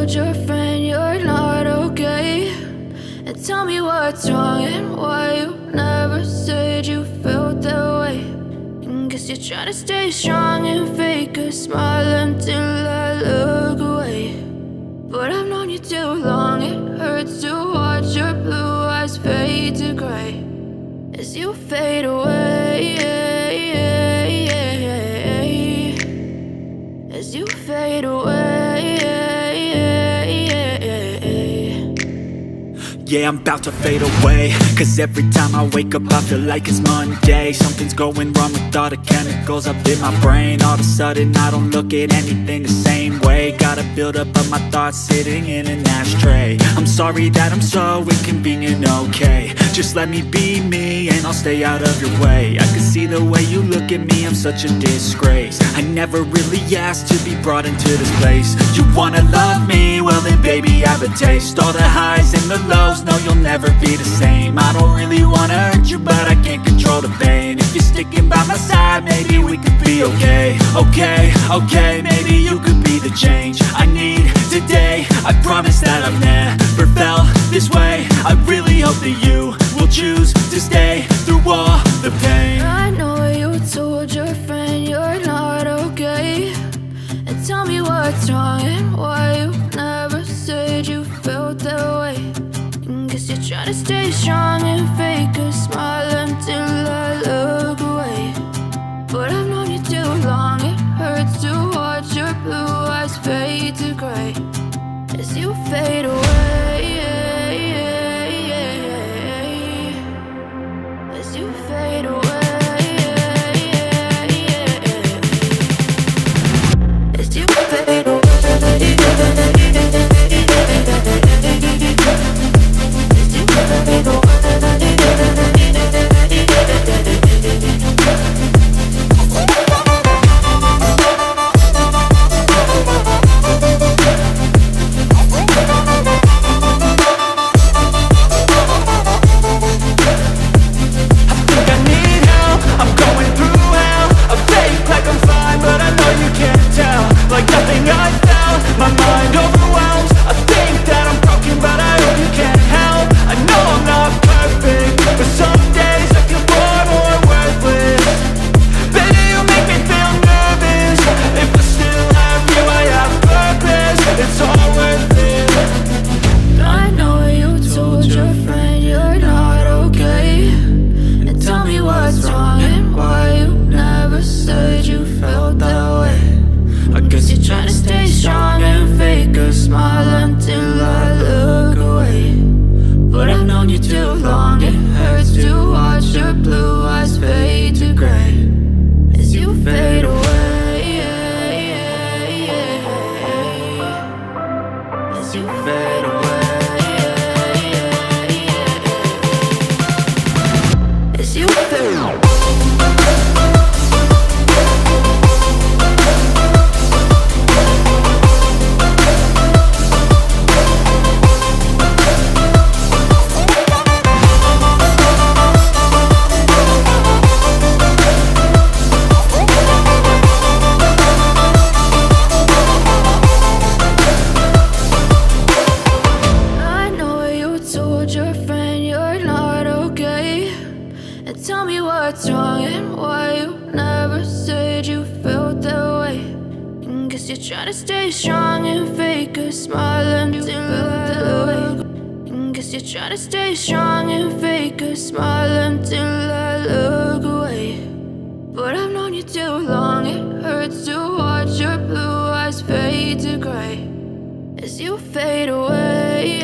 told your friend you're not okay? And tell me what's wrong and why you never said you felt that way. And guess you're trying to stay strong and fake a smile until I look away. But I've known you too long, it hurts to watch your blue eyes fade to gray as you fade away, as you fade away. Yeah, I'm about to fade away, cause every time I wake up I feel like it's Monday. Something's going wrong with all the chemicals up in my brain. All of a sudden I don't look at anything the same way. Got a buildup of my thoughts sitting in an ashtray. I'm sorry that I'm so inconvenient, okay? Just let me be me and I'll stay out of your way. I can see the way you look at me, I'm such a disgrace. I never really asked to be brought into this place. You wanna love me? Well then baby I have a taste. All the highs and the lows, no, you'll never be the same. I don't really wanna hurt you, but I can't control the pain. If you're sticking by my side, maybe we could be okay. Okay, maybe you could be the change I need today. I promise that I've never felt this way. I really hope that you will choose to stay through all the pain. I know you told your friend you're not okay. And tell me what's wrong and why you never said you felt that way. Guess you're trying to stay strong and fake a smile until I look away. But I've known you too long, it hurts to watch your blue eyes fade to gray as you fade away, as you fade away, as you fade away. Tell me what's wrong and why you never said you felt that way. And guess you're trying to stay strong and fake a smile until I look away. And guess you're trying to stay strong and fake a smile until I look away. But I've known you too long, it hurts to watch your blue eyes fade to gray as you fade away,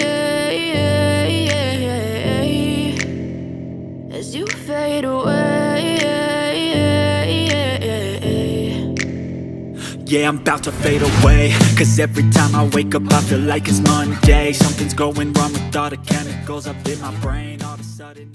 as you fade away. Yeah, I'm about to fade away, cause every time I wake up I feel like it's Monday. Something's going wrong with all the chemicals up in my brain. All of a sudden